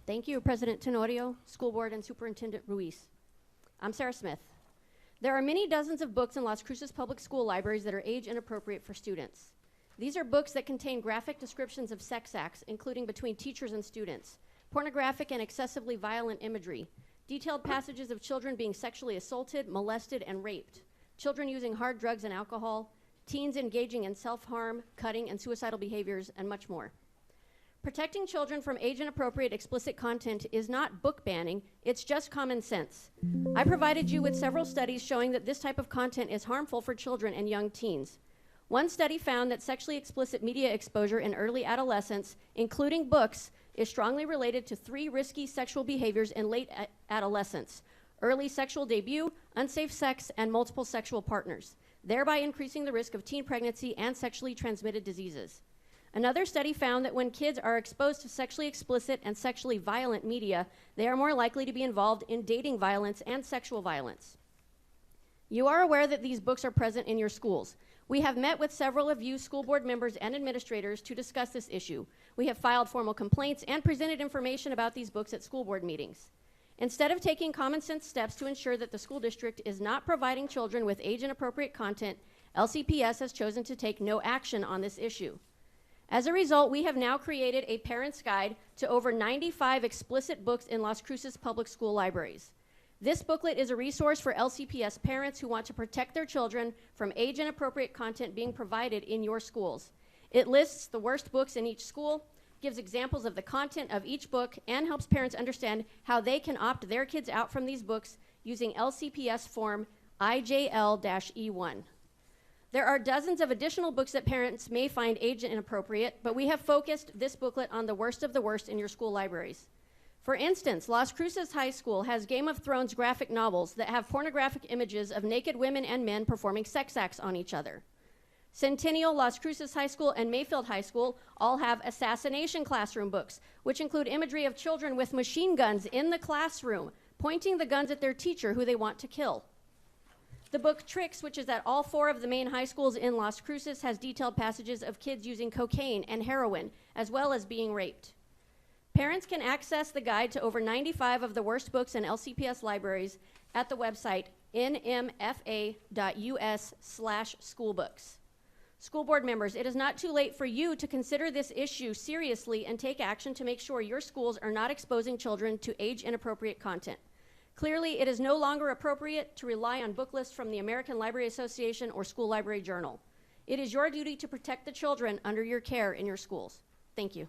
Thank you, President Tenorio, School Board, and Superintendent Ruiz. I'm Sarah Smith. There are many dozens of books in Las Cruces Public School libraries that are age inappropriate for students. These are books that contain graphic descriptions of sex acts, including between teachers and students, pornographic and excessively violent imagery, detailed passages of children being sexually assaulted, molested, and raped, children using hard drugs and alcohol, teens engaging in self-harm, cutting, and suicidal behaviors, and much more. Protecting children from age-inappropriate explicit content is not book banning, it's just common sense. I provided you with several studies showing that this type of content is harmful for children and young teens. One study found that sexually explicit media exposure in early adolescence, including books, is strongly related to 3 risky sexual behaviors in late adolescence: early sexual debut, unsafe sex, and multiple sexual partners, thereby increasing the risk of teen pregnancy and sexually transmitted diseases. Another study found that when kids are exposed to sexually explicit and sexually violent media, they are more likely to be involved in dating violence and sexual violence. You are aware that these books are present in your schools. We have met with several of you school board members and administrators to discuss this issue. We have filed formal complaints and presented information about these books at school board meetings. Instead of taking common sense steps to ensure that the school district is not providing children with age-inappropriate content, LCPS has chosen to take no action on this issue. As a result, we have now created a parent's guide to over 95 explicit books in Las Cruces public school libraries. This booklet is a resource for LCPS parents who want to protect their children from age-inappropriate content being provided in your schools. It lists the worst books in each school, gives examples of the content of each book, and helps parents understand how they can opt their kids out from these books using LCPS form IJL-E1. There are dozens of additional books that parents may find age inappropriate, but we have focused this booklet on the worst of the worst in your school libraries. For instance, Las Cruces High School has Game of Thrones graphic novels that have pornographic images of naked women and men performing sex acts on each other. Centennial, Las Cruces High School, and Mayfield High School all have assassination classroom books, which include imagery of children with machine guns in the classroom, pointing the guns at their teacher who they want to kill. The book Tricks, which is at all 4 of the main high schools in Las Cruces, has detailed passages of kids using cocaine and heroin, as well as being raped. Parents can access the guide to over 95 of the worst books in LCPS libraries at the website nmfa.us/schoolbooks. School board members, it is not too late for you to consider this issue seriously and take action to make sure your schools are not exposing children to age-inappropriate content. Clearly, it is no longer appropriate to rely on book lists from the American Library Association or School Library Journal. It is your duty to protect the children under your care in your schools. Thank you.